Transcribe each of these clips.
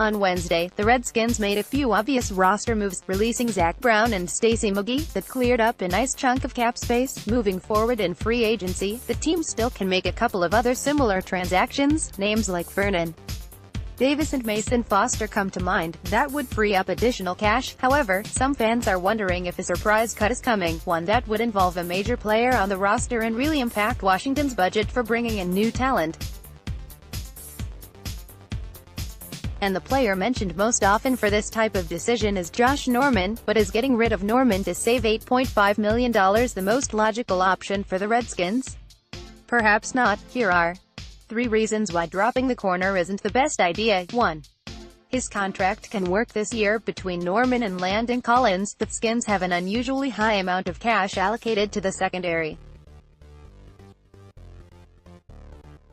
On Wednesday, the Redskins made a few obvious roster moves, releasing Zach Brown and Stacy McGee, that cleared up a nice chunk of cap space. Moving forward in free agency, the team still can make a couple of other similar transactions. Names like Vernon Davis and Mason Foster come to mind. That would free up additional cash. However, some fans are wondering if a surprise cut is coming, one that would involve a major player on the roster and really impact Washington's budget for bringing in new talent. And the player mentioned most often for this type of decision is Josh Norman, but is getting rid of Norman to save $8.5 million the most logical option for the Redskins? Perhaps not. Here are 3 reasons why dropping the corner isn't the best idea. 1. His contract can work this year between Norman and Landon Collins. The Skins have an unusually high amount of cash allocated to the secondary.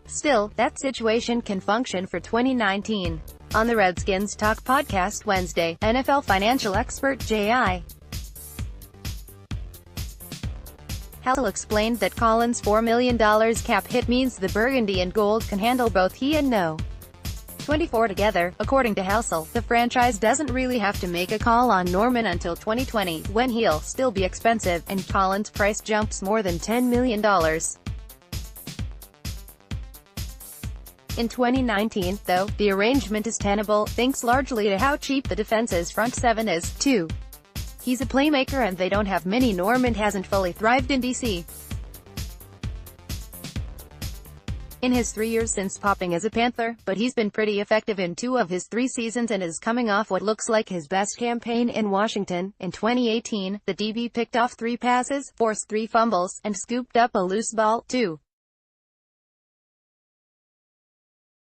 Still, that situation can function for 2019. On the Redskins Talk podcast Wednesday, NFL financial expert J.I. Hall explained that Collins' $4 million cap hit means the burgundy and gold can handle both he and No. 24 together. According to Hassel, the franchise doesn't really have to make a call on Norman until 2020, when he'll still be expensive, and Collins' price jumps more than $10 million. In 2019, though, the arrangement is tenable, thanks largely to how cheap the defense's front seven is. 2. He's a playmaker and they don't have many. Norman hasn't fully thrived in D.C. in his 3 years since popping as a Panther, but he's been pretty effective in 2 of his 3 seasons and is coming off what looks like his best campaign in Washington. In 2018, the DB picked off 3 passes, forced 3 fumbles, and scooped up a loose ball. 2.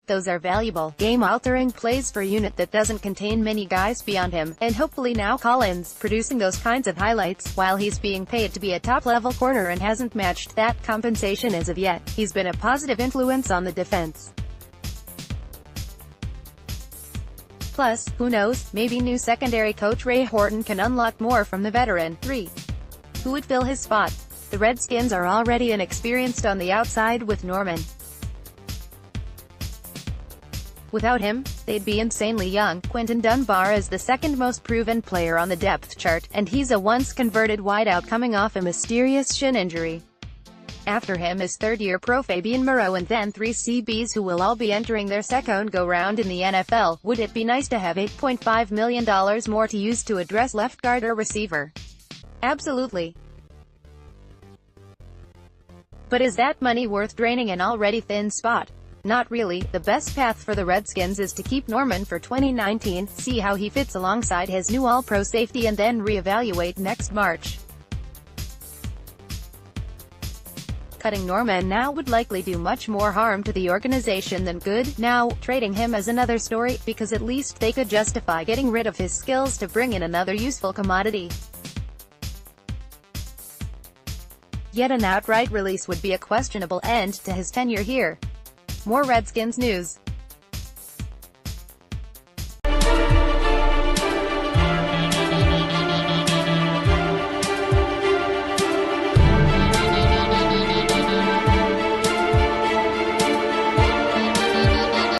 Those are valuable, game-altering plays for a unit that doesn't contain many guys beyond him, and hopefully now Collins, producing those kinds of highlights, while he's being paid to be a top-level corner and hasn't matched that compensation as of yet. He's been a positive influence on the defense. Plus, who knows, maybe new secondary coach Ray Horton can unlock more from the veteran. 3. Who would fill his spot? The Redskins are already inexperienced on the outside with Norman. Without him, they'd be insanely young. Quinton Dunbar is the second most proven player on the depth chart, and he's a once-converted wideout coming off a mysterious shin injury. After him is third-year pro Fabian Moreau and then 3 CBs who will all be entering their second go-round in the NFL. Would it be nice to have $8.5 million more to use to address left guard or receiver? Absolutely. But is that money worth draining an already thin spot? Not really. The best path for the Redskins is to keep Norman for 2019, see how he fits alongside his new All-Pro safety and then reevaluate next March. Cutting Norman now would likely do much more harm to the organization than good. Now, trading him is another story, because at least they could justify getting rid of his skills to bring in another useful commodity. Yet an outright release would be a questionable end to his tenure here. More Redskins news.